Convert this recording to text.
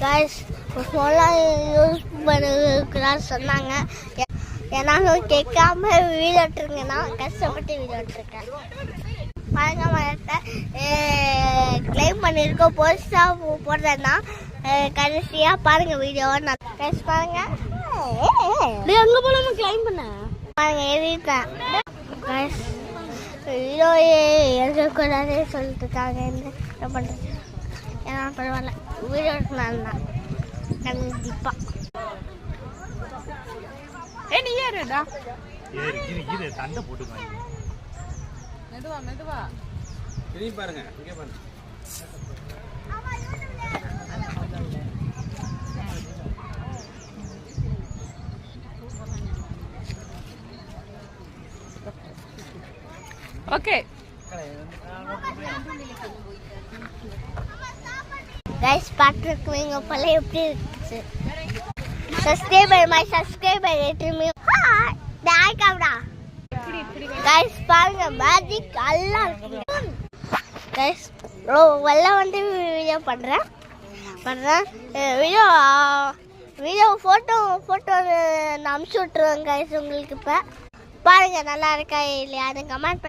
Guys ஃபோன்லாம் use பண்ணிருக்கிறான்னு சொன்னாங்க. ஏன்னாலும் கேட்காம வீடியோ எடுத்துருங்கன்னா கஷ்டப்பட்டு வீடியோ எடுத்துருக்கேன். பாருங்க மரத்தை கிளைம் பண்ணியிருக்கோம். போஸ்டாக போடுறேன்னா கடைசியாக பாருங்க வீடியோவை நான் கைஸ் பாருங்க. அங்கே போலாமா கிளைம் பண்ண பாருங்க எழுதிட்டேன். கைஸ் வீடியோயே எழுதக்கூடாது சொல்லிட்டு இருக்காங்க. என்ன பண்ணுறது? ஏன்னா பரவாயில்ல வீடியோ எடுக்கலாம் தான் கண்டிப்பாக. நீ ஏறுடா சண்டை போட்டுக்காங்க. மெதுவா மெதுவா திரும்பி பாருங்க. இங்கே பாருங்க. ஓகே கைஸ் பார்த்துருக்குவீங்க போல எப்படி இருந்துச்சு. சப்ஸ்கிரைபர் ஏற்றுமே ஹாய்டா கைஸ் பாருங்க மேஜிக் எல்லாம் கைஸ் எல்லாம் வந்து வீடியோ பண்ணுறேன் வீடியோ ஃபோட்டோ நான் அனுப்பிச்சி விட்ருவேன் கைஸ் உங்களுக்கு. இப்போ பாருங்க நல்லா இருக்கா இல்லையா அது கமெண்ட்